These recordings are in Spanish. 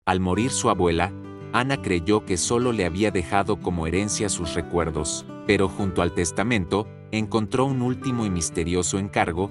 Al morir su abuela, Ana creyó que solo le había dejado como herencia sus recuerdos, pero junto al testamento, encontró un último y misterioso encargo,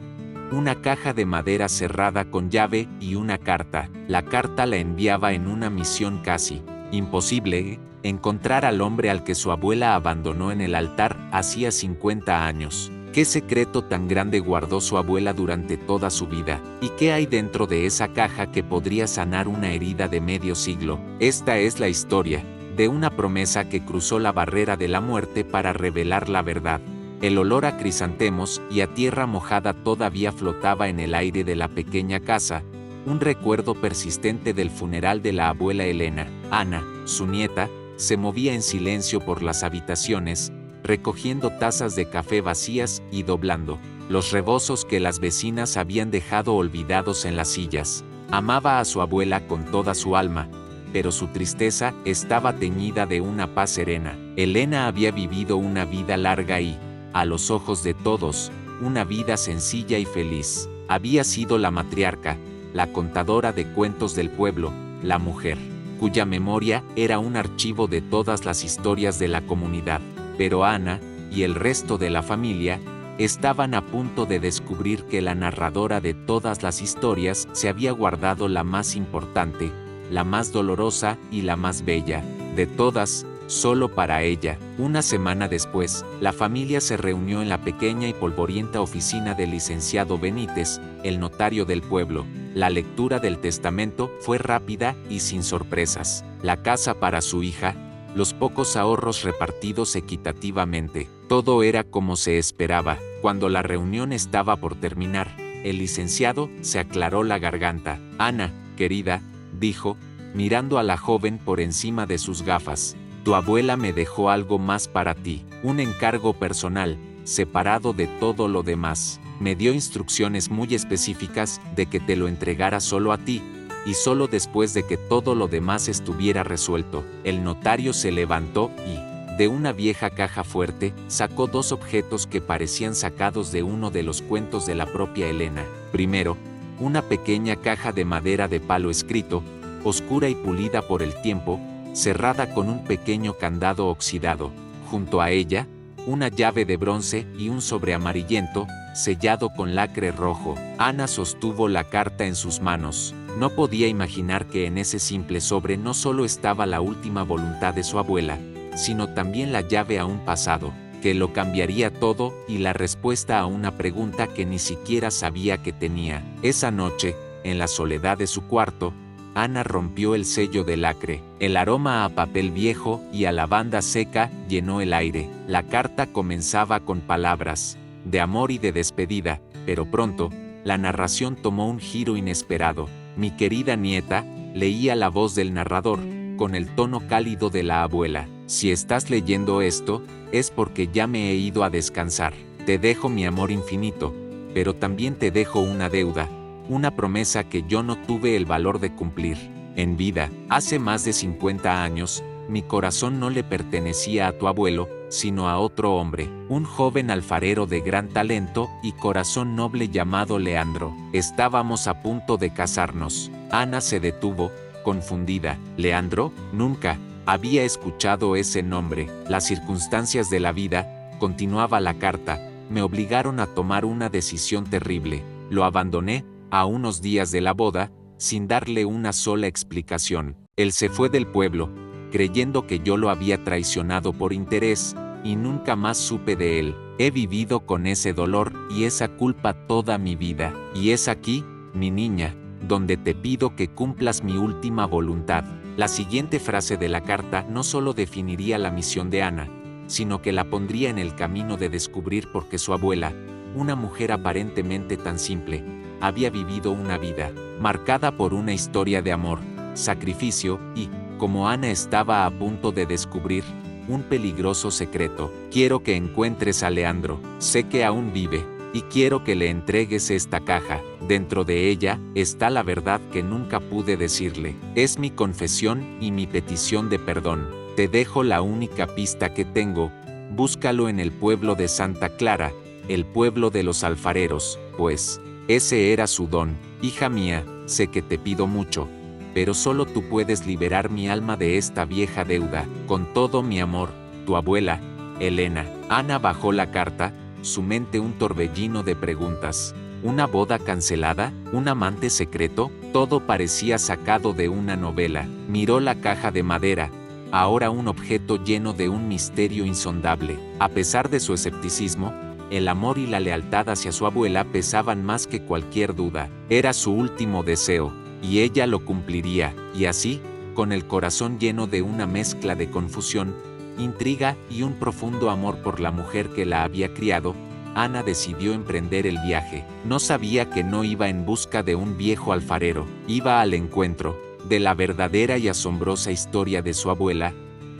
una caja de madera cerrada con llave y una carta. La carta la enviaba en una misión casi imposible: encontrar al hombre al que su abuela abandonó en el altar hacía 50 años. ¿Qué secreto tan grande guardó su abuela durante toda su vida? ¿Y qué hay dentro de esa caja que podría sanar una herida de medio siglo? Esta es la historia de una promesa que cruzó la barrera de la muerte para revelar la verdad. El olor a crisantemos y a tierra mojada todavía flotaba en el aire de la pequeña casa, un recuerdo persistente del funeral de la abuela Elena. Ana, su nieta, se movía en silencio por las habitaciones, recogiendo tazas de café vacías y doblando los rebozos que las vecinas habían dejado olvidados en las sillas. Amaba a su abuela con toda su alma, pero su tristeza estaba teñida de una paz serena. Elena había vivido una vida larga y, a los ojos de todos, una vida sencilla y feliz. Había sido la matriarca, la contadora de cuentos del pueblo, la mujer cuya memoria era un archivo de todas las historias de la comunidad. Pero Ana, y el resto de la familia, estaban a punto de descubrir que la narradora de todas las historias se había guardado la más importante, la más dolorosa y la más bella de todas, solo para ella. Una semana después, la familia se reunió en la pequeña y polvorienta oficina del licenciado Benítez, el notario del pueblo. La lectura del testamento fue rápida y sin sorpresas. La casa para su hija, los pocos ahorros repartidos equitativamente. Todo era como se esperaba. Cuando la reunión estaba por terminar, el licenciado se aclaró la garganta. Ana, querida, dijo, mirando a la joven por encima de sus gafas, tu abuela me dejó algo más para ti, un encargo personal, separado de todo lo demás. Me dio instrucciones muy específicas de que te lo entregara solo a ti, y solo después de que todo lo demás estuviera resuelto. El notario se levantó y, de una vieja caja fuerte, sacó dos objetos que parecían sacados de uno de los cuentos de la propia Elena. Primero, una pequeña caja de madera de palo escrito, oscura y pulida por el tiempo, cerrada con un pequeño candado oxidado. Junto a ella, una llave de bronce y un sobre amarillento, sellado con lacre rojo. Ana sostuvo la carta en sus manos. No podía imaginar que en ese simple sobre no solo estaba la última voluntad de su abuela, sino también la llave a un pasado, que lo cambiaría todo, y la respuesta a una pregunta que ni siquiera sabía que tenía. Esa noche, en la soledad de su cuarto, Ana rompió el sello de lacre. El aroma a papel viejo y a lavanda seca llenó el aire. La carta comenzaba con palabras de amor y de despedida, pero pronto, la narración tomó un giro inesperado. Mi querida nieta, leía la voz del narrador, con el tono cálido de la abuela. Si estás leyendo esto, es porque ya me he ido a descansar. Te dejo mi amor infinito, pero también te dejo una deuda, una promesa que yo no tuve el valor de cumplir. En vida, hace más de 50 años, mi corazón no le pertenecía a tu abuelo, sino a otro hombre, un joven alfarero de gran talento y corazón noble llamado Leandro. Estábamos a punto de casarnos. Ana se detuvo, confundida. ¿Leandro? Nunca había escuchado ese nombre. Las circunstancias de la vida, continuaba la carta, me obligaron a tomar una decisión terrible. Lo abandoné, a unos días de la boda, sin darle una sola explicación. Él se fue del pueblo, creyendo que yo lo había traicionado por interés, y nunca más supe de él. He vivido con ese dolor y esa culpa toda mi vida. Y es aquí, mi niña, donde te pido que cumplas mi última voluntad. La siguiente frase de la carta no solo definiría la misión de Ana, sino que la pondría en el camino de descubrir por qué su abuela, una mujer aparentemente tan simple, había vivido una vida marcada por una historia de amor, sacrificio y, como Ana estaba a punto de descubrir, un peligroso secreto. Quiero que encuentres a Leandro. Sé que aún vive, y quiero que le entregues esta caja. Dentro de ella está la verdad que nunca pude decirle. Es mi confesión y mi petición de perdón. Te dejo la única pista que tengo. Búscalo en el pueblo de Santa Clara, el pueblo de los alfareros, pues ese era su don. Hija mía, sé que te pido mucho, pero solo tú puedes liberar mi alma de esta vieja deuda. Con todo mi amor, tu abuela, Elena. Ana bajó la carta, su mente un torbellino de preguntas. ¿Una boda cancelada? ¿Un amante secreto? Todo parecía sacado de una novela. Miró la caja de madera, ahora un objeto lleno de un misterio insondable. A pesar de su escepticismo, el amor y la lealtad hacia su abuela pesaban más que cualquier duda. Era su último deseo, y ella lo cumpliría. Y así, con el corazón lleno de una mezcla de confusión, intriga y un profundo amor por la mujer que la había criado, Ana decidió emprender el viaje. No sabía que no iba en busca de un viejo alfarero, iba al encuentro de la verdadera y asombrosa historia de su abuela,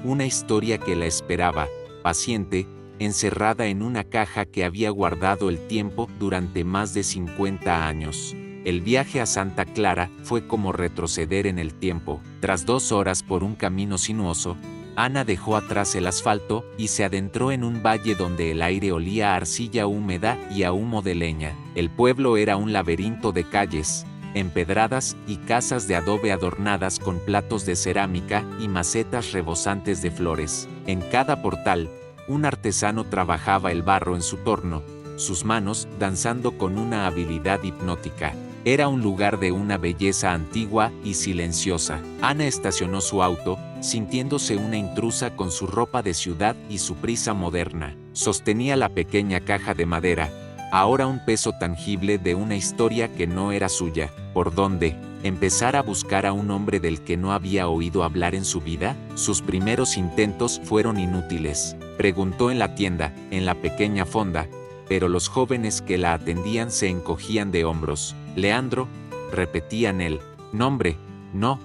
una historia que la esperaba, paciente, encerrada en una caja que había guardado el tiempo durante más de 50 años. El viaje a Santa Clara fue como retroceder en el tiempo. Tras 2 horas por un camino sinuoso, Ana dejó atrás el asfalto y se adentró en un valle donde el aire olía a arcilla húmeda y a humo de leña. El pueblo era un laberinto de calles empedradas y casas de adobe adornadas con platos de cerámica y macetas rebosantes de flores. En cada portal, un artesano trabajaba el barro en su torno, sus manos danzando con una habilidad hipnótica. Era un lugar de una belleza antigua y silenciosa. Ana estacionó su auto, sintiéndose una intrusa con su ropa de ciudad y su prisa moderna. Sostenía la pequeña caja de madera, ahora un peso tangible de una historia que no era suya. ¿Por dónde empezar a buscar a un hombre del que no había oído hablar en su vida? Sus primeros intentos fueron inútiles. Preguntó en la tienda, en la pequeña fonda, pero los jóvenes que la atendían se encogían de hombros. Leandro, repetían el nombre. No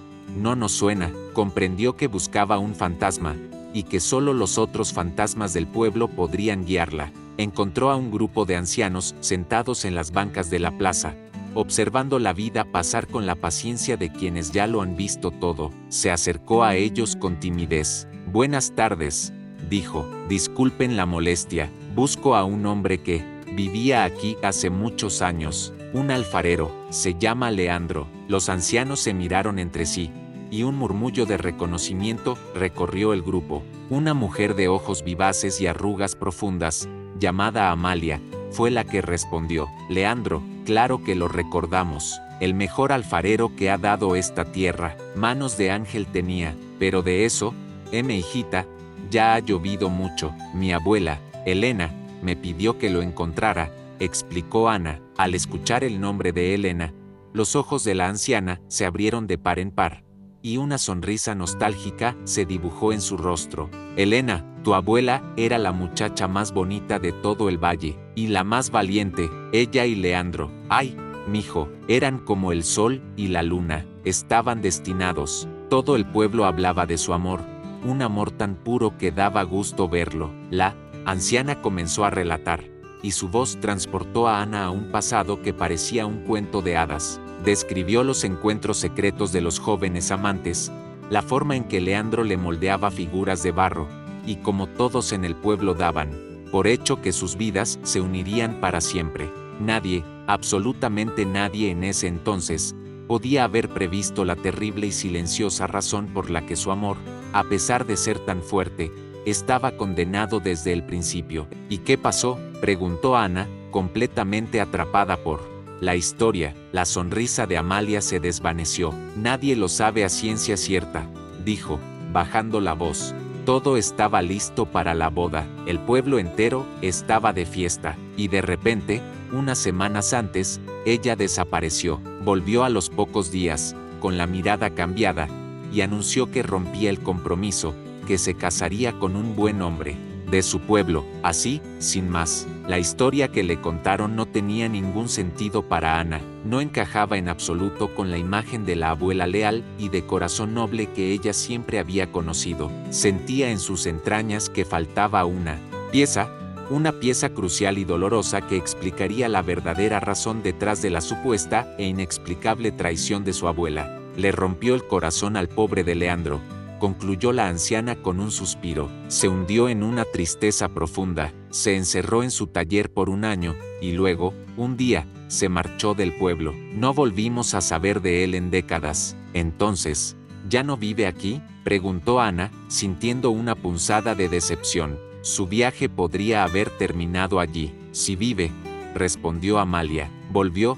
nos suena. Comprendió que buscaba un fantasma, y que solo los otros fantasmas del pueblo podrían guiarla. Encontró a un grupo de ancianos sentados en las bancas de la plaza, observando la vida pasar con la paciencia de quienes ya lo han visto todo. Se acercó a ellos con timidez. Buenas tardes, dijo. Disculpen la molestia, busco a un hombre que vivía aquí hace muchos años. Un alfarero, se llama Leandro. Los ancianos se miraron entre sí, y un murmullo de reconocimiento recorrió el grupo. Una mujer de ojos vivaces y arrugas profundas, llamada Amalia, fue la que respondió. Leandro, claro que lo recordamos. El mejor alfarero que ha dado esta tierra. Manos de ángel tenía, pero de eso, hijita, ya ha llovido mucho. Mi abuela, Elena, me pidió que lo encontrara, explicó Ana. Al escuchar el nombre de Elena, los ojos de la anciana se abrieron de par en par, y una sonrisa nostálgica se dibujó en su rostro. Elena, tu abuela, era la muchacha más bonita de todo el valle, y la más valiente. Ella y Leandro, ay, mijo, eran como el sol y la luna, estaban destinados. Todo el pueblo hablaba de su amor, un amor tan puro que daba gusto verlo. La anciana comenzó a relatar, y su voz transportó a Ana a un pasado que parecía un cuento de hadas. Describió los encuentros secretos de los jóvenes amantes, la forma en que Leandro le moldeaba figuras de barro, y como todos en el pueblo daban por hecho que sus vidas se unirían para siempre. Nadie, absolutamente nadie en ese entonces, podía haber previsto la terrible y silenciosa razón por la que su amor, a pesar de ser tan fuerte, estaba condenado desde el principio. ¿Y qué pasó?, preguntó Ana, completamente atrapada por la historia. La sonrisa de Amalia se desvaneció. Nadie lo sabe a ciencia cierta, dijo, bajando la voz. Todo estaba listo para la boda, el pueblo entero estaba de fiesta, y de repente, unas semanas antes, ella desapareció. Volvió a los pocos días, con la mirada cambiada, y anunció que rompía el compromiso, que se casaría con un buen hombre de su pueblo. Así, sin más, la historia que le contaron no tenía ningún sentido para Ana, no encajaba en absoluto con la imagen de la abuela leal y de corazón noble que ella siempre había conocido. Sentía en sus entrañas que faltaba una pieza crucial y dolorosa que explicaría la verdadera razón detrás de la supuesta e inexplicable traición de su abuela. Le rompió el corazón al pobre de Leandro, concluyó la anciana con un suspiro. Se hundió en una tristeza profunda, se encerró en su taller por un año, y luego, un día, se marchó del pueblo. No volvimos a saber de él en décadas. Entonces, ¿ya no vive aquí?, preguntó Ana, sintiendo una punzada de decepción. Su viaje podría haber terminado allí. Sí vive, respondió Amalia. Volvió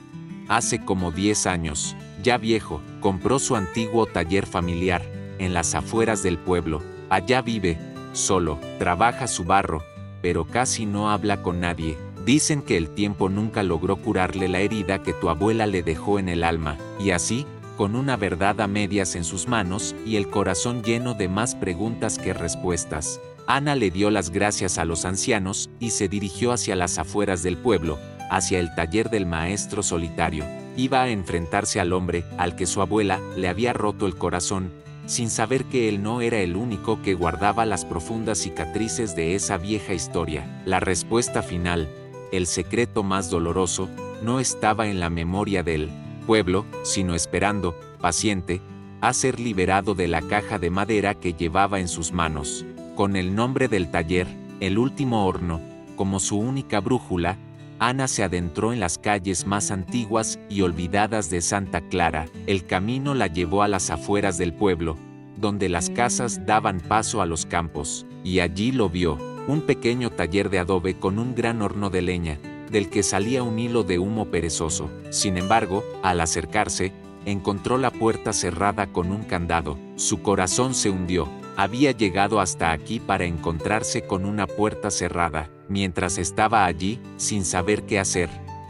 hace como 10 años, ya viejo, compró su antiguo taller familiar, en las afueras del pueblo. Allá vive, solo, trabaja su barro, pero casi no habla con nadie. Dicen que el tiempo nunca logró curarle la herida que tu abuela le dejó en el alma, y así, con una verdad a medias en sus manos y el corazón lleno de más preguntas que respuestas, Ana le dio las gracias a los ancianos y se dirigió hacia las afueras del pueblo, hacia el taller del maestro solitario. Iba a enfrentarse al hombre al que su abuela le había roto el corazón, sin saber que él no era el único que guardaba las profundas cicatrices de esa vieja historia. La respuesta final, el secreto más doloroso, no estaba en la memoria del pueblo, sino esperando, paciente, a ser liberado de la caja de madera que llevaba en sus manos. Con el nombre del taller, el último horno, como su única brújula, Ana se adentró en las calles más antiguas y olvidadas de Santa Clara. El camino la llevó a las afueras del pueblo, donde las casas daban paso a los campos, y allí lo vio, un pequeño taller de adobe con un gran horno de leña, del que salía un hilo de humo perezoso. Sin embargo, al acercarse, encontró la puerta cerrada con un candado. Su corazón se hundió. Había llegado hasta aquí para encontrarse con una puerta cerrada. Mientras estaba allí, sin saber qué hacer,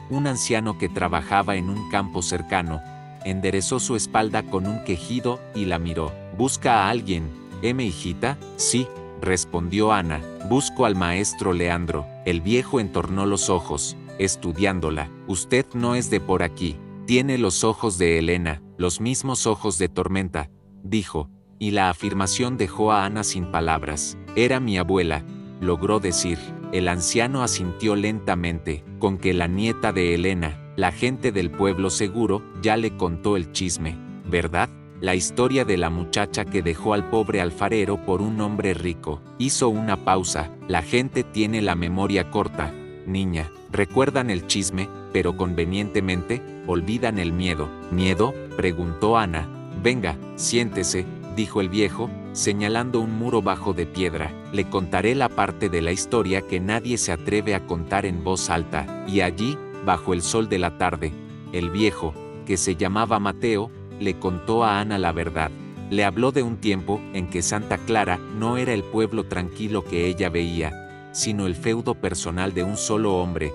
un anciano que trabajaba en un campo cercano, enderezó su espalda con un quejido y la miró. «¿Busca a alguien, hijita?» «Sí», respondió Ana, «busco al maestro Leandro». El viejo entornó los ojos, estudiándola. «Usted no es de por aquí. Tiene los ojos de Elena, los mismos ojos de Tormenta», dijo, y la afirmación dejó a Ana sin palabras. «Era mi abuela», logró decir. El anciano asintió lentamente, con que la nieta de Elena, la gente del pueblo seguro, ya le contó el chisme, ¿verdad? La historia de la muchacha que dejó al pobre alfarero por un hombre rico. Hizo una pausa. La gente tiene la memoria corta, niña. Recuerdan el chisme, pero convenientemente, olvidan el miedo. ¿Miedo?, preguntó Ana. «Venga, siéntese», dijo el viejo, señalando un muro bajo de piedra. «Le contaré la parte de la historia que nadie se atreve a contar en voz alta». Y allí, bajo el sol de la tarde, el viejo, que se llamaba Mateo, le contó a Ana la verdad. Le habló de un tiempo en que Santa Clara no era el pueblo tranquilo que ella veía, sino el feudo personal de un solo hombre,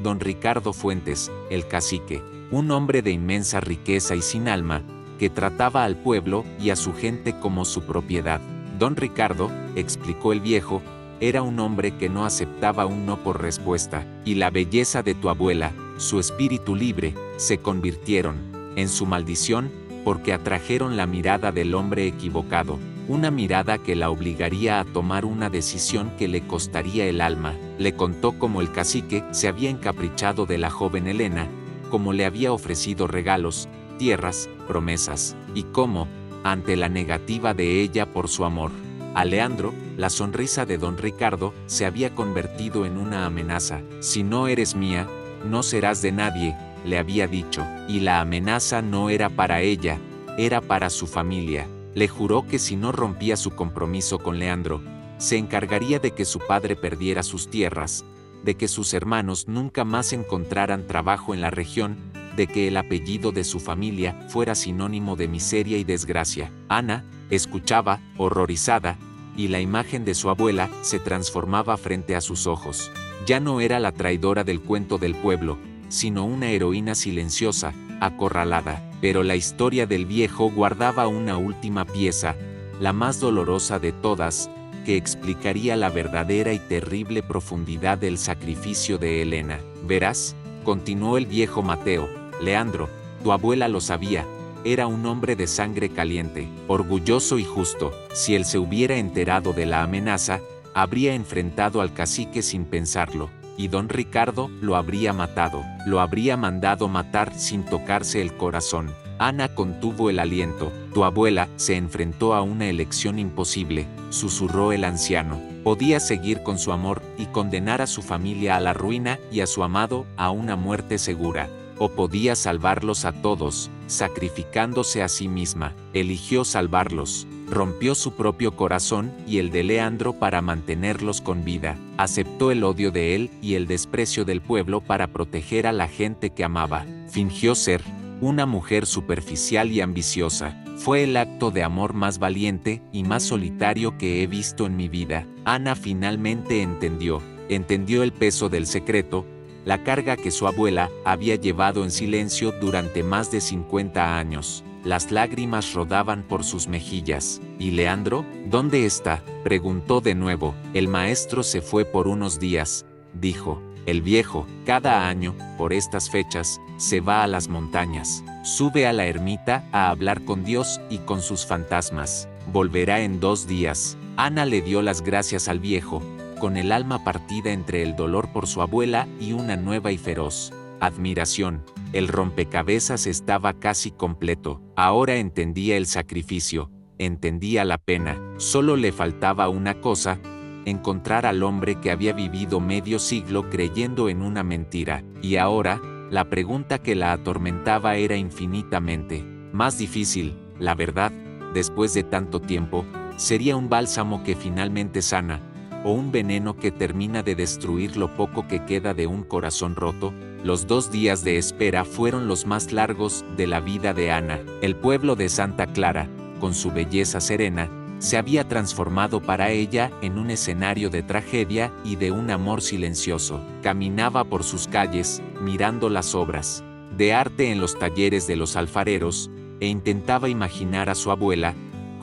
don Ricardo Fuentes, el cacique, un hombre de inmensa riqueza y sin alma, que trataba al pueblo y a su gente como su propiedad. Don Ricardo, explicó el viejo, era un hombre que no aceptaba un no por respuesta, y la belleza de tu abuela, su espíritu libre, se convirtieron en su maldición, porque atrajeron la mirada del hombre equivocado, una mirada que la obligaría a tomar una decisión que le costaría el alma. Le contó cómo el cacique se había encaprichado de la joven Elena, cómo le había ofrecido regalos, tierras, promesas, y cómo, ante la negativa de ella por su amor a Leandro, la sonrisa de don Ricardo se había convertido en una amenaza. «Si no eres mía, no serás de nadie», le había dicho, y la amenaza no era para ella, era para su familia. Le juró que si no rompía su compromiso con Leandro, se encargaría de que su padre perdiera sus tierras, de que sus hermanos nunca más encontraran trabajo en la región, de que el apellido de su familia fuera sinónimo de miseria y desgracia. Ana escuchaba, horrorizada, y la imagen de su abuela se transformaba frente a sus ojos. Ya no era la traidora del cuento del pueblo, sino una heroína silenciosa, acorralada. Pero la historia del viejo guardaba una última pieza, la más dolorosa de todas, que explicaría la verdadera y terrible profundidad del sacrificio de Elena. «Verás», continuó el viejo Mateo, «Leandro, tu abuela lo sabía, era un hombre de sangre caliente, orgulloso y justo. Si él se hubiera enterado de la amenaza, habría enfrentado al cacique sin pensarlo, y don Ricardo lo habría matado, lo habría mandado matar sin tocarse el corazón». Ana contuvo el aliento. «Tu abuela se enfrentó a una elección imposible», susurró el anciano. «Podía seguir con su amor y condenar a su familia a la ruina y a su amado a una muerte segura, o podía salvarlos a todos sacrificándose a sí misma. Eligió salvarlos. Rompió su propio corazón y el de Leandro para mantenerlos con vida. Aceptó el odio de él y el desprecio del pueblo para proteger a la gente que amaba. Fingió ser una mujer superficial y ambiciosa. Fue el acto de amor más valiente y más solitario que he visto en mi vida. Ana finalmente entendió el peso del secreto, la carga que su abuela había llevado en silencio durante más de 50 años. Las lágrimas rodaban por sus mejillas. ¿Y Leandro? ¿Dónde está?, preguntó de nuevo. El maestro se fue por unos días, dijo el viejo. Cada año, por estas fechas, se va a las montañas. Sube a la ermita a hablar con Dios y con sus fantasmas. Volverá en 2 días. Ana le dio las gracias al viejo, con el alma partida entre el dolor por su abuela y una nueva y feroz admiración. El rompecabezas estaba casi completo. Ahora entendía el sacrificio, entendía la pena. Solo le faltaba una cosa: encontrar al hombre que había vivido medio siglo creyendo en una mentira. Y ahora, la pregunta que la atormentaba era infinitamente más difícil. La verdad, después de tanto tiempo, ¿sería un bálsamo que finalmente sana, o un veneno que termina de destruir lo poco que queda de un corazón roto? Los 2 días de espera fueron los más largos de la vida de Ana. El pueblo de Santa Clara, con su belleza serena, se había transformado para ella en un escenario de tragedia y de un amor silencioso. Caminaba por sus calles, mirando las obras de arte en los talleres de los alfareros, e intentaba imaginar a su abuela,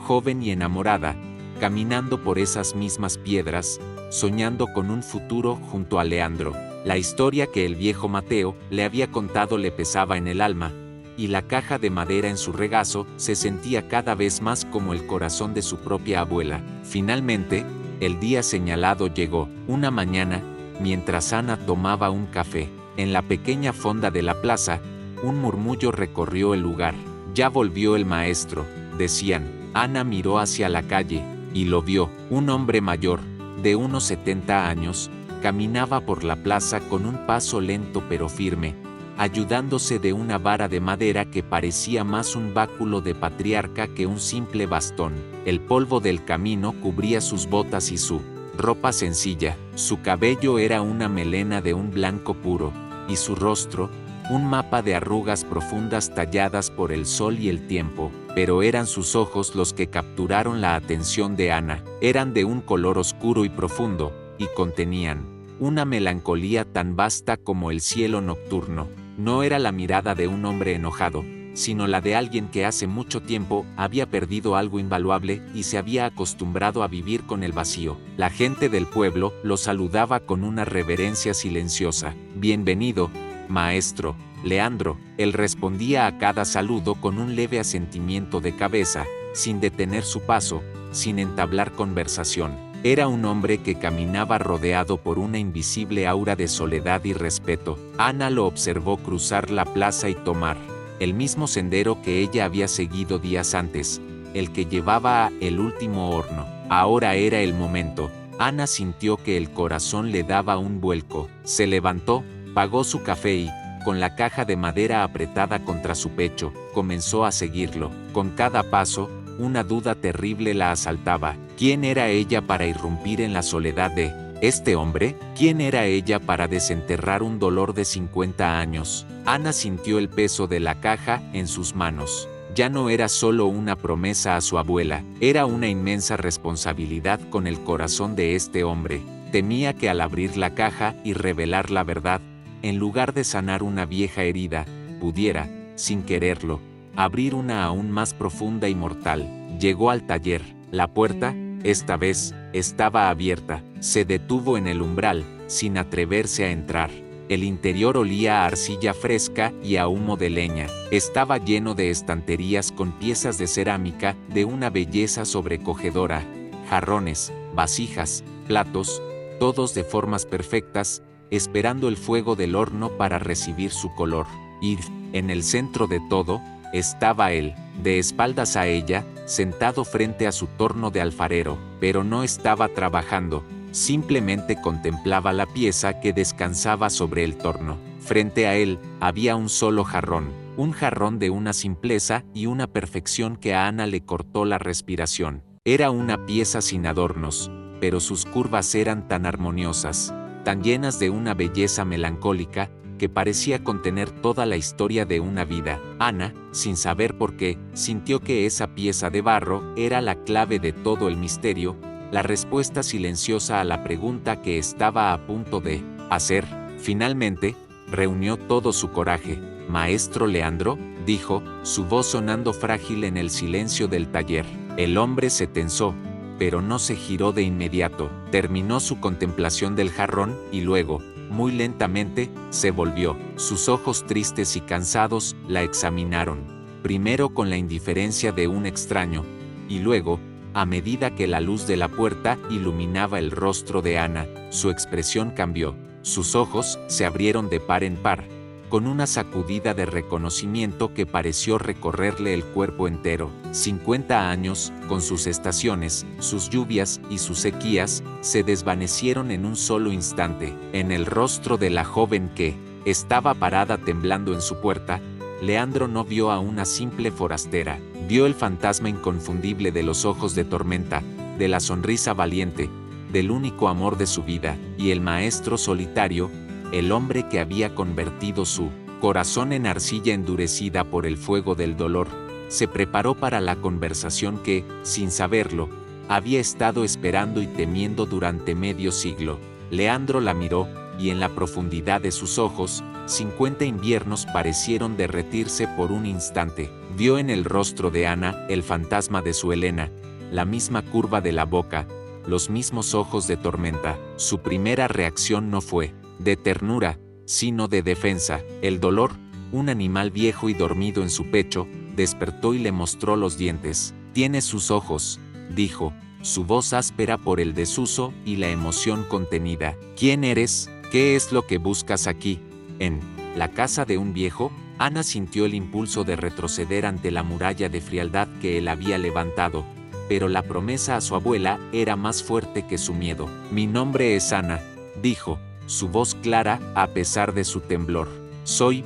joven y enamorada, caminando por esas mismas piedras, soñando con un futuro junto a Leandro. La historia que el viejo Mateo le había contado le pesaba en el alma, y la caja de madera en su regazo se sentía cada vez más como el corazón de su propia abuela. Finalmente, el día señalado llegó. Una mañana, mientras Ana tomaba un café, en la pequeña fonda de la plaza, un murmullo recorrió el lugar. «Ya volvió el maestro», decían. Ana miró hacia la calle, y lo vio. Un hombre mayor, de unos 70 años, caminaba por la plaza con un paso lento pero firme, ayudándose de una vara de madera que parecía más un báculo de patriarca que un simple bastón. El polvo del camino cubría sus botas y su ropa sencilla. Su cabello era una melena de un blanco puro, y su rostro, un mapa de arrugas profundas talladas por el sol y el tiempo. Pero eran sus ojos los que capturaron la atención de Ana. Eran de un color oscuro y profundo, y contenían una melancolía tan vasta como el cielo nocturno. No era la mirada de un hombre enojado, sino la de alguien que hace mucho tiempo había perdido algo invaluable y se había acostumbrado a vivir con el vacío. La gente del pueblo lo saludaba con una reverencia silenciosa. «Bienvenido, maestro Leandro». Él respondía a cada saludo con un leve asentimiento de cabeza, sin detener su paso, sin entablar conversación. Era un hombre que caminaba rodeado por una invisible aura de soledad y respeto. Ana lo observó cruzar la plaza y tomar el mismo sendero que ella había seguido días antes, el que llevaba a el último horno. Ahora era el momento. Ana sintió que el corazón le daba un vuelco. Se levantó, pagó su café y, con la caja de madera apretada contra su pecho, comenzó a seguirlo. Con cada paso, una duda terrible la asaltaba. ¿Quién era ella para irrumpir en la soledad de este hombre? ¿Quién era ella para desenterrar un dolor de 50 años? Ana sintió el peso de la caja en sus manos. Ya no era solo una promesa a su abuela, era una inmensa responsabilidad con el corazón de este hombre. Temía que al abrir la caja y revelar la verdad, en lugar de sanar una vieja herida, pudiera, sin quererlo, abrir una aún más profunda y mortal. Llegó al taller. La puerta, esta vez, estaba abierta. Se detuvo en el umbral, sin atreverse a entrar. El interior olía a arcilla fresca y a humo de leña. Estaba lleno de estanterías con piezas de cerámica de una belleza sobrecogedora. Jarrones, vasijas, platos, todos de formas perfectas, esperando el fuego del horno para recibir su color. Y, en el centro de todo, estaba él, de espaldas a ella, sentado frente a su torno de alfarero, pero no estaba trabajando, simplemente contemplaba la pieza que descansaba sobre el torno. Frente a él, había un solo jarrón, un jarrón de una simpleza y una perfección que a Ana le cortó la respiración. Era una pieza sin adornos, pero sus curvas eran tan armoniosas, tan llenas de una belleza melancólica, que parecía contener toda la historia de una vida. Ana, sin saber por qué, sintió que esa pieza de barro era la clave de todo el misterio, la respuesta silenciosa a la pregunta que estaba a punto de hacer. Finalmente, reunió todo su coraje. «Maestro Leandro», dijo, su voz sonando frágil en el silencio del taller. El hombre se tensó, pero no se giró de inmediato. Terminó su contemplación del jarrón y luego, muy lentamente, se volvió. Sus ojos tristes y cansados la examinaron, primero con la indiferencia de un extraño, y luego, a medida que la luz de la puerta iluminaba el rostro de Ana, su expresión cambió. Sus ojos se abrieron de par en par, con una sacudida de reconocimiento que pareció recorrerle el cuerpo entero. 50 años, con sus estaciones, sus lluvias y sus sequías, se desvanecieron en un solo instante. En el rostro de la joven que estaba parada temblando en su puerta, Leandro no vio a una simple forastera, vio el fantasma inconfundible de los ojos de tormenta, de la sonrisa valiente, del único amor de su vida, y el maestro solitario, el hombre que había convertido su corazón en arcilla endurecida por el fuego del dolor, se preparó para la conversación que, sin saberlo, había estado esperando y temiendo durante medio siglo. Leandro la miró, y en la profundidad de sus ojos, 50 inviernos parecieron derretirse por un instante. Vio en el rostro de Ana el fantasma de su Helena, la misma curva de la boca, los mismos ojos de tormenta. Su primera reacción no fue de ternura, sino de defensa. El dolor, un animal viejo y dormido en su pecho, despertó y le mostró los dientes. «Tienes sus ojos», dijo, su voz áspera por el desuso y la emoción contenida. «¿Quién eres? ¿Qué es lo que buscas aquí?» En la casa de un viejo, Ana sintió el impulso de retroceder ante la muralla de frialdad que él había levantado, pero la promesa a su abuela era más fuerte que su miedo. «Mi nombre es Ana», dijo, su voz clara a pesar de su temblor. Soy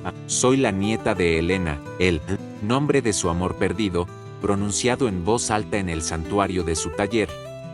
la nieta de Helena». El nombre de su amor perdido, pronunciado en voz alta en el santuario de su taller,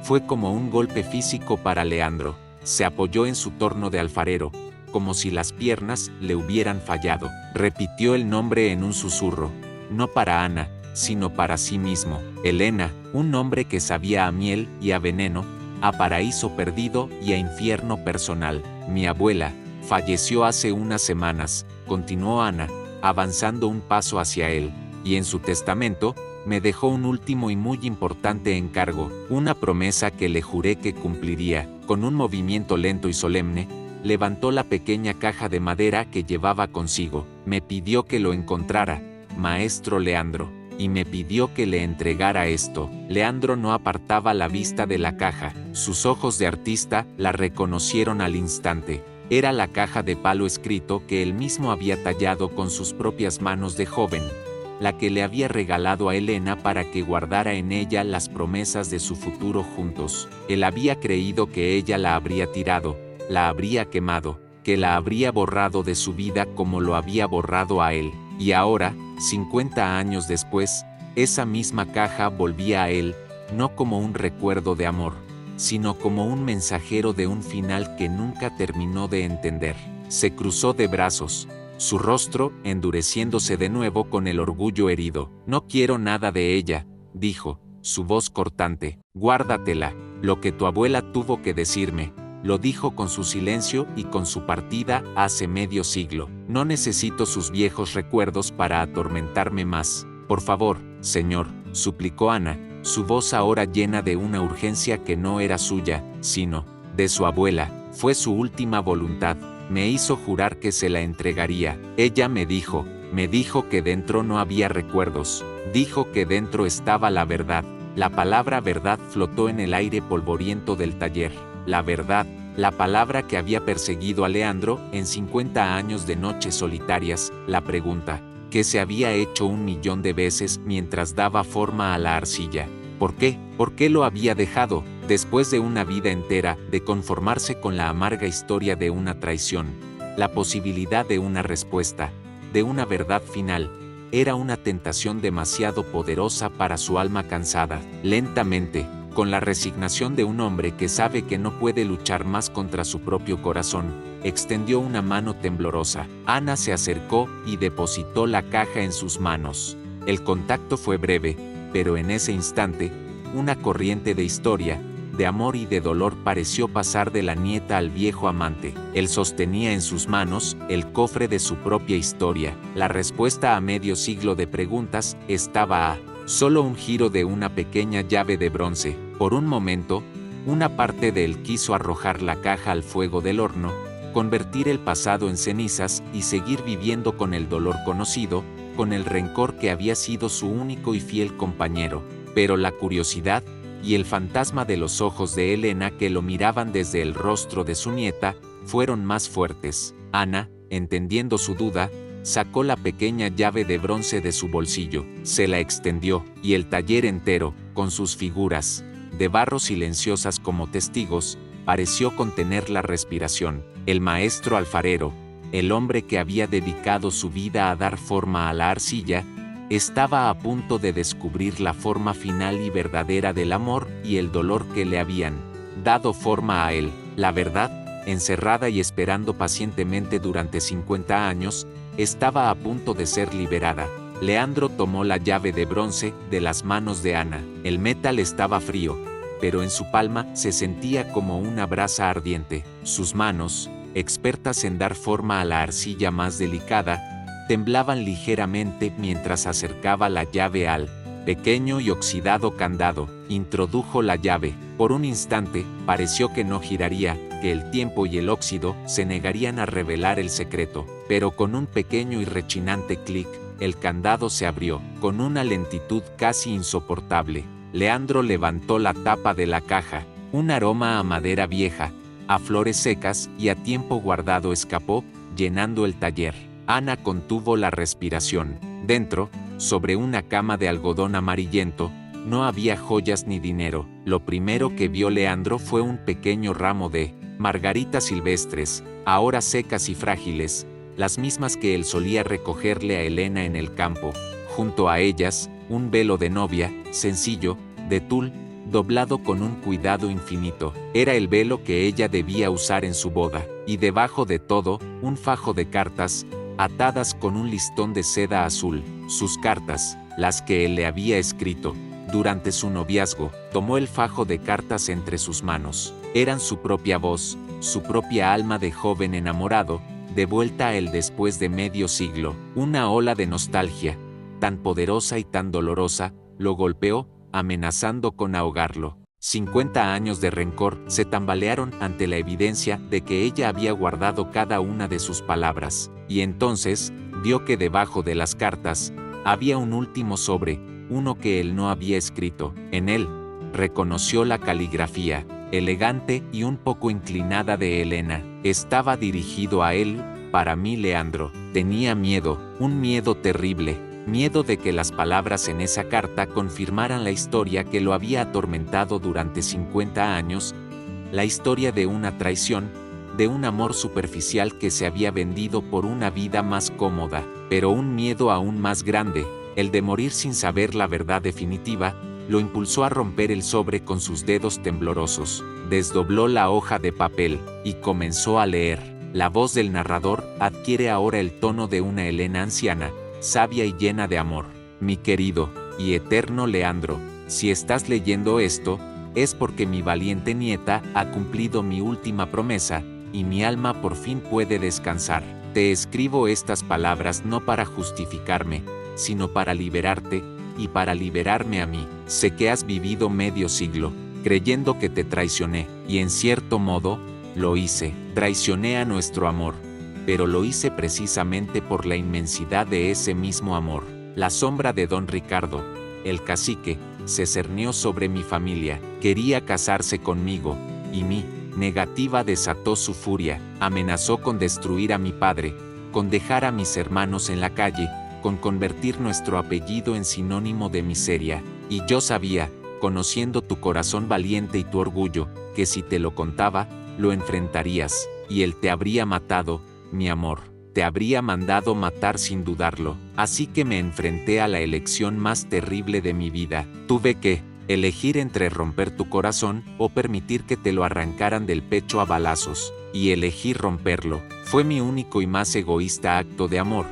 fue como un golpe físico para Leandro. Se apoyó en su torno de alfarero, como si las piernas le hubieran fallado. Repitió el nombre en un susurro, no para Ana, sino para sí mismo. Helena, un nombre que sabía a miel y a veneno, a paraíso perdido y a infierno personal. «Mi abuela falleció hace unas semanas», continuó Ana, avanzando un paso hacia él, «y en su testamento me dejó un último y muy importante encargo, una promesa que le juré que cumpliría». Con un movimiento lento y solemne, levantó la pequeña caja de madera que llevaba consigo. «Me pidió que lo encontrara, maestro Leandro, y me pidió que le entregara esto». Leandro no apartaba la vista de la caja. Sus ojos de artista la reconocieron al instante. Era la caja de palo escrito que él mismo había tallado con sus propias manos de joven, la que le había regalado a Helena para que guardara en ella las promesas de su futuro juntos. Él había creído que ella la habría tirado, la habría quemado, que la habría borrado de su vida como lo había borrado a él. Y ahora, 50 años después, esa misma caja volvía a él, no como un recuerdo de amor, sino como un mensajero de un final que nunca terminó de entender. Se cruzó de brazos, su rostro endureciéndose de nuevo con el orgullo herido. «No quiero nada de ella», dijo, su voz cortante. «Guárdatela, lo que tu abuela tuvo que decirme», lo dijo con su silencio y con su partida hace medio siglo. «No necesito sus viejos recuerdos para atormentarme más. Por favor, señor», suplicó Ana, su voz ahora llena de una urgencia que no era suya, sino de su abuela. «Fue su última voluntad. Me hizo jurar que se la entregaría. Ella me dijo que dentro no había recuerdos. Dijo que dentro estaba la verdad». La palabra verdad flotó en el aire polvoriento del taller. La verdad, la palabra que había perseguido a Leandro en 50 años de noches solitarias, la pregunta que se había hecho 1.000.000 de veces mientras daba forma a la arcilla. ¿Por qué? ¿Por qué lo había dejado? Después de una vida entera de conformarse con la amarga historia de una traición, la posibilidad de una respuesta, de una verdad final, era una tentación demasiado poderosa para su alma cansada. Lentamente, con la resignación de un hombre que sabe que no puede luchar más contra su propio corazón, extendió una mano temblorosa. Ana se acercó y depositó la caja en sus manos. El contacto fue breve, pero en ese instante, una corriente de historia, de amor y de dolor pareció pasar de la nieta al viejo amante. Él sostenía en sus manos el cofre de su propia historia. La respuesta a medio siglo de preguntas estaba a solo un giro de una pequeña llave de bronce. Por un momento, una parte de él quiso arrojar la caja al fuego del horno, convertir el pasado en cenizas y seguir viviendo con el dolor conocido, con el rencor que había sido su único y fiel compañero. Pero la curiosidad y el fantasma de los ojos de Elena que lo miraban desde el rostro de su nieta fueron más fuertes. Ana, entendiendo su duda, sacó la pequeña llave de bronce de su bolsillo, se la extendió, y el taller entero, con sus figuras de barro silenciosas como testigos, pareció contener la respiración. El maestro alfarero, el hombre que había dedicado su vida a dar forma a la arcilla, estaba a punto de descubrir la forma final y verdadera del amor y el dolor que le habían dado forma a él. La verdad, encerrada y esperando pacientemente durante 50 años, estaba a punto de ser liberada. Leandro tomó la llave de bronce de las manos de Ana. El metal estaba frío, pero en su palma se sentía como una brasa ardiente. Sus manos, expertas en dar forma a la arcilla más delicada, temblaban ligeramente mientras acercaba la llave al pequeño y oxidado candado. Introdujo la llave. Por un instante, pareció que no giraría, que el tiempo y el óxido se negarían a revelar el secreto. Pero con un pequeño y rechinante clic, el candado se abrió, con una lentitud casi insoportable. Leandro levantó la tapa de la caja. Un aroma a madera vieja, a flores secas y a tiempo guardado escapó, llenando el taller. Ana contuvo la respiración. Dentro, sobre una cama de algodón amarillento, no había joyas ni dinero. Lo primero que vio Leandro fue un pequeño ramo de margaritas silvestres, ahora secas y frágiles, las mismas que él solía recogerle a Elena en el campo. Junto a ellas, un velo de novia, sencillo, de tul, doblado con un cuidado infinito. Era el velo que ella debía usar en su boda. Y debajo de todo, un fajo de cartas, atadas con un listón de seda azul. Sus cartas, las que él le había escrito durante su noviazgo. Tomó el fajo de cartas entre sus manos. Eran su propia voz, su propia alma de joven enamorado, de vuelta a él después de medio siglo. Una ola de nostalgia, tan poderosa y tan dolorosa, lo golpeó, amenazando con ahogarlo. 50 años de rencor se tambalearon ante la evidencia de que ella había guardado cada una de sus palabras, y entonces vio que debajo de las cartas había un último sobre, uno que él no había escrito. En él reconoció la caligrafía, elegante y un poco inclinada de Elena. Estaba dirigido a él. Para mí, Leandro. Tenía miedo, un miedo terrible. Miedo de que las palabras en esa carta confirmaran la historia que lo había atormentado durante 50 años, la historia de una traición, de un amor superficial que se había vendido por una vida más cómoda, pero un miedo aún más grande, el de morir sin saber la verdad definitiva, lo impulsó a romper el sobre con sus dedos temblorosos. Desdobló la hoja de papel y comenzó a leer. La voz del narrador adquiere ahora el tono de una Elena anciana, sabia y llena de amor. Mi querido y eterno Leandro, si estás leyendo esto, es porque mi valiente nieta ha cumplido mi última promesa, y mi alma por fin puede descansar. Te escribo estas palabras no para justificarme, sino para liberarte, y para liberarme a mí. Sé que has vivido medio siglo, creyendo que te traicioné, y en cierto modo, lo hice. Traicioné a nuestro amor, pero lo hice precisamente por la inmensidad de ese mismo amor. La sombra de don Ricardo, el cacique, se cernió sobre mi familia. Quería casarse conmigo, y mi negativa desató su furia. Amenazó con destruir a mi padre, con dejar a mis hermanos en la calle, con convertir nuestro apellido en sinónimo de miseria. Y yo sabía, conociendo tu corazón valiente y tu orgullo, que si te lo contaba, lo enfrentarías, y él te habría matado, mi amor. te habría mandado matar sin dudarlo. Así que me enfrenté a la elección más terrible de mi vida. Tuve que elegir entre romper tu corazón o permitir que te lo arrancaran del pecho a balazos. Y elegí romperlo. Fue mi único y más egoísta acto de amor.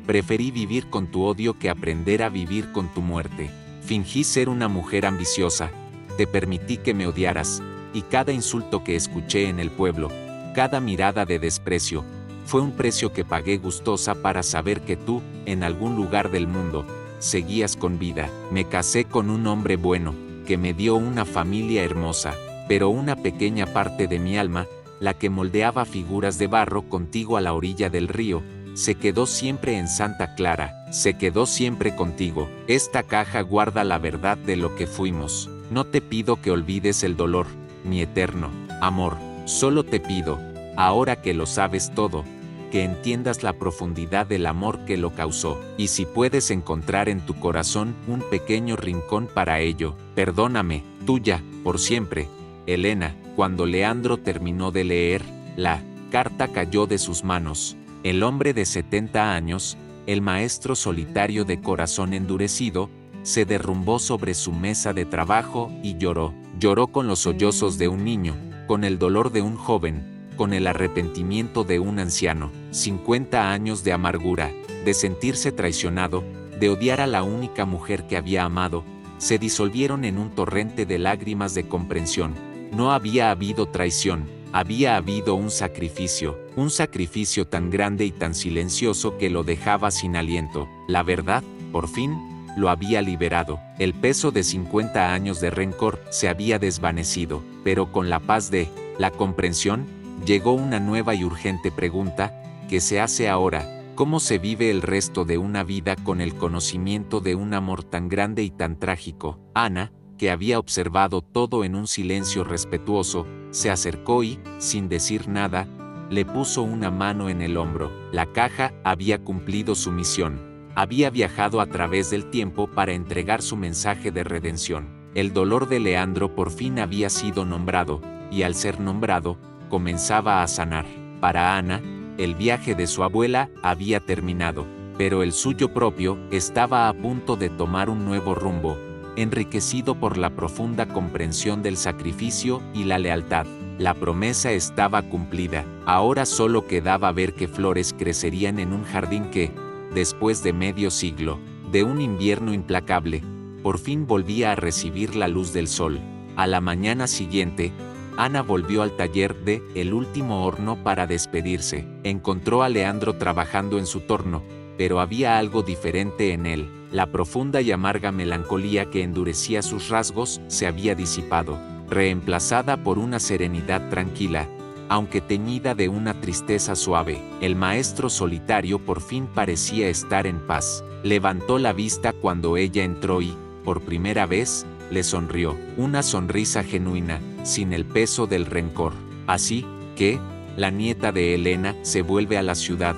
Preferí vivir con tu odio que aprender a vivir con tu muerte. Fingí ser una mujer ambiciosa. Te permití que me odiaras. Y cada insulto que escuché en el pueblo, cada mirada de desprecio, fue un precio que pagué gustosa para saber que tú, en algún lugar del mundo, seguías con vida. Me casé con un hombre bueno, que me dio una familia hermosa, pero una pequeña parte de mi alma, la que moldeaba figuras de barro contigo a la orilla del río, se quedó siempre en Santa Clara, se quedó siempre contigo. Esta caja guarda la verdad de lo que fuimos. No te pido que olvides el dolor, mi eterno amor, solo te pido, ahora que lo sabes todo, que entiendas la profundidad del amor que lo causó, y si puedes encontrar en tu corazón un pequeño rincón para ello, perdóname, tuya, por siempre, Elena. Cuando Leandro terminó de leer, la carta cayó de sus manos. El hombre de 70 años, el maestro solitario de corazón endurecido, se derrumbó sobre su mesa de trabajo y lloró. Lloró con los sollozos de un niño, con el dolor de un joven, con el arrepentimiento de un anciano. 50 años de amargura, de sentirse traicionado, de odiar a la única mujer que había amado, se disolvieron en un torrente de lágrimas de comprensión. No había habido traición, había habido un sacrificio tan grande y tan silencioso que lo dejaba sin aliento. La verdad, por fin, lo había liberado. El peso de 50 años de rencor se había desvanecido, pero con la paz de la comprensión, llegó una nueva y urgente pregunta, ¿qué se hace ahora? ¿Cómo se vive el resto de una vida con el conocimiento de un amor tan grande y tan trágico? Ana, que había observado todo en un silencio respetuoso, se acercó y, sin decir nada, le puso una mano en el hombro. La caja había cumplido su misión. Había viajado a través del tiempo para entregar su mensaje de redención. El dolor de Leandro por fin había sido nombrado, y al ser nombrado, comenzaba a sanar. Para Ana, el viaje de su abuela había terminado, pero el suyo propio estaba a punto de tomar un nuevo rumbo, enriquecido por la profunda comprensión del sacrificio y la lealtad. La promesa estaba cumplida. Ahora solo quedaba ver qué flores crecerían en un jardín que, después de medio siglo, de un invierno implacable, por fin volvía a recibir la luz del sol. A la mañana siguiente, Ana volvió al taller de El Último Horno para despedirse. Encontró a Leandro trabajando en su torno, pero había algo diferente en él. La profunda y amarga melancolía que endurecía sus rasgos se había disipado, reemplazada por una serenidad tranquila, aunque teñida de una tristeza suave. El maestro solitario por fin parecía estar en paz. Levantó la vista cuando ella entró y, por primera vez, le sonrió. Una sonrisa genuina, sin el peso del rencor. Así que, la nieta de Elena se vuelve a la ciudad,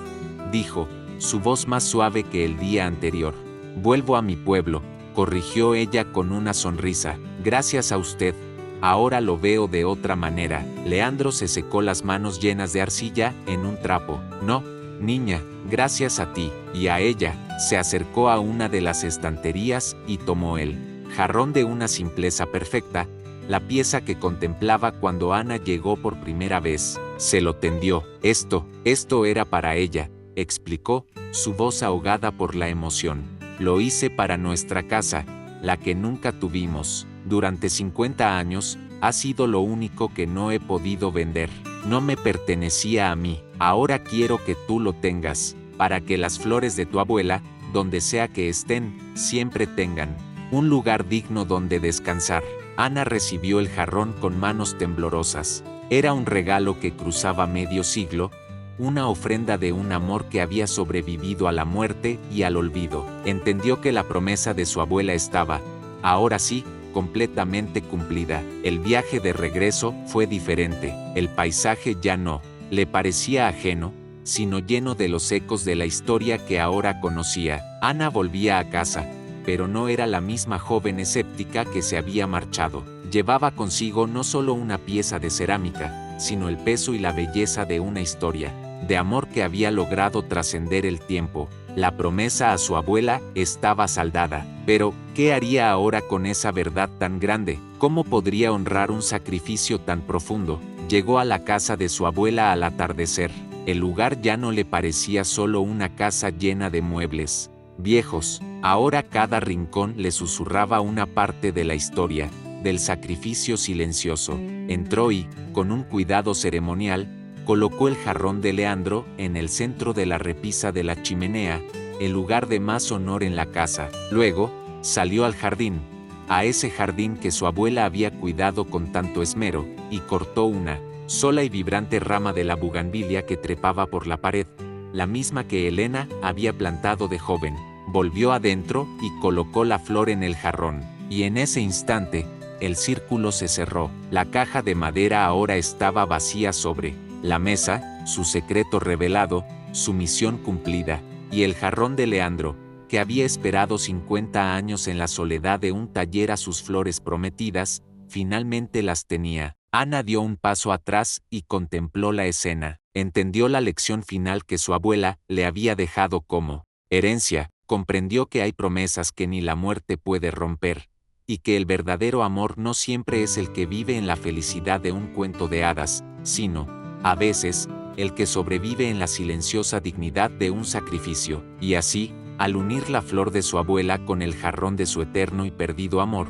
dijo, su voz más suave que el día anterior. Vuelvo a mi pueblo, corrigió ella con una sonrisa. Gracias a usted. Ahora lo veo de otra manera. Leandro se secó las manos llenas de arcilla en un trapo. No, niña, gracias a ti. Y a ella, se acercó a una de las estanterías y tomó el jarrón de una simpleza perfecta, la pieza que contemplaba cuando Ana llegó por primera vez. Se lo tendió. Esto era para ella, explicó, su voz ahogada por la emoción. Lo hice para nuestra casa, la que nunca tuvimos. Durante 50 años, ha sido lo único que no he podido vender. No me pertenecía a mí. Ahora quiero que tú lo tengas, para que las flores de tu abuela, donde sea que estén, siempre tengan un lugar digno donde descansar. Ana recibió el jarrón con manos temblorosas. Era un regalo que cruzaba medio siglo, una ofrenda de un amor que había sobrevivido a la muerte y al olvido. Entendió que la promesa de su abuela estaba, ahora sí, completamente cumplida. El viaje de regreso fue diferente. El paisaje ya no le parecía ajeno, sino lleno de los ecos de la historia que ahora conocía. Ana volvía a casa, pero no era la misma joven escéptica que se había marchado. Llevaba consigo no solo una pieza de cerámica, sino el peso y la belleza de una historia. de amor que había logrado trascender el tiempo. La promesa a su abuela estaba saldada. Pero, ¿qué haría ahora con esa verdad tan grande? ¿Cómo podría honrar un sacrificio tan profundo? Llegó a la casa de su abuela al atardecer. El lugar ya no le parecía solo una casa llena de muebles viejos. Ahora cada rincón le susurraba una parte de la historia, del sacrificio silencioso. Entró y, con un cuidado ceremonial, colocó el jarrón de Leandro en el centro de la repisa de la chimenea, el lugar de más honor en la casa. Luego, salió al jardín, a ese jardín que su abuela había cuidado con tanto esmero, y cortó una sola y vibrante rama de la bugambilia que trepaba por la pared, la misma que Elena había plantado de joven. Volvió adentro y colocó la flor en el jarrón, y en ese instante, el círculo se cerró. La caja de madera ahora estaba vacía sobre la mesa, su secreto revelado, su misión cumplida, y el jarrón de Leandro, que había esperado 50 años en la soledad de un taller a sus flores prometidas, finalmente las tenía. Ana dio un paso atrás y contempló la escena. Entendió la lección final que su abuela le había dejado como herencia, comprendió que hay promesas que ni la muerte puede romper, y que el verdadero amor no siempre es el que vive en la felicidad de un cuento de hadas, sino, a veces, el que sobrevive en la silenciosa dignidad de un sacrificio. Y así, al unir la flor de su abuela con el jarrón de su eterno y perdido amor,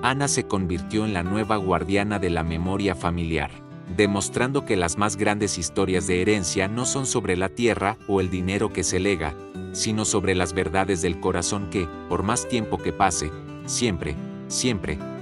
Ana se convirtió en la nueva guardiana de la memoria familiar, demostrando que las más grandes historias de herencia no son sobre la tierra o el dinero que se lega, sino sobre las verdades del corazón que, por más tiempo que pase, siempre,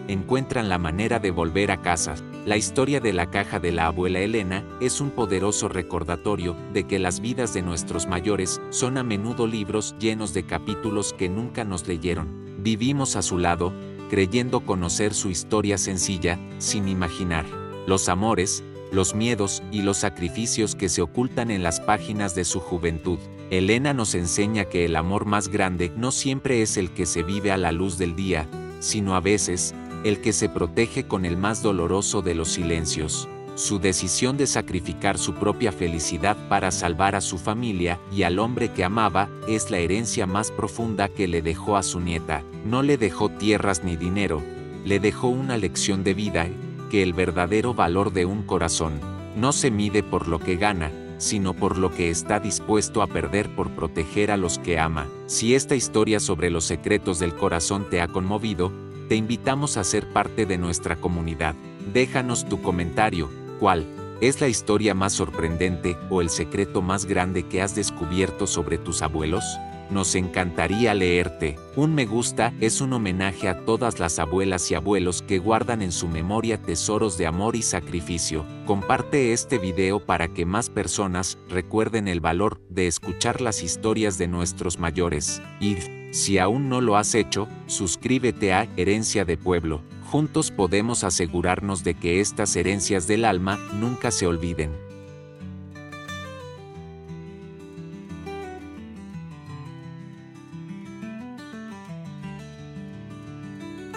encuentran la manera de volver a casa. La historia de la caja de la abuela Elena es un poderoso recordatorio de que las vidas de nuestros mayores son a menudo libros llenos de capítulos que nunca nos leyeron. Vivimos a su lado, creyendo conocer su historia sencilla, sin imaginar los amores, los miedos y los sacrificios que se ocultan en las páginas de su juventud. Elena nos enseña que el amor más grande no siempre es el que se vive a la luz del día, sino a veces, el que se protege con el más doloroso de los silencios. Su decisión de sacrificar su propia felicidad para salvar a su familia y al hombre que amaba es la herencia más profunda que le dejó a su nieta. No le dejó tierras ni dinero, le dejó una lección de vida, que el verdadero valor de un corazón no se mide por lo que gana, sino por lo que está dispuesto a perder por proteger a los que ama. Si esta historia sobre los secretos del corazón te ha conmovido, te invitamos a ser parte de nuestra comunidad. Déjanos tu comentario. ¿Cuál es la historia más sorprendente o el secreto más grande que has descubierto sobre tus abuelos? Nos encantaría leerte. Un me gusta es un homenaje a todas las abuelas y abuelos que guardan en su memoria tesoros de amor y sacrificio. Comparte este video para que más personas recuerden el valor de escuchar las historias de nuestros mayores. Y, si aún no lo has hecho, suscríbete a Herencia de Pueblo. Juntos podemos asegurarnos de que estas herencias del alma nunca se olviden.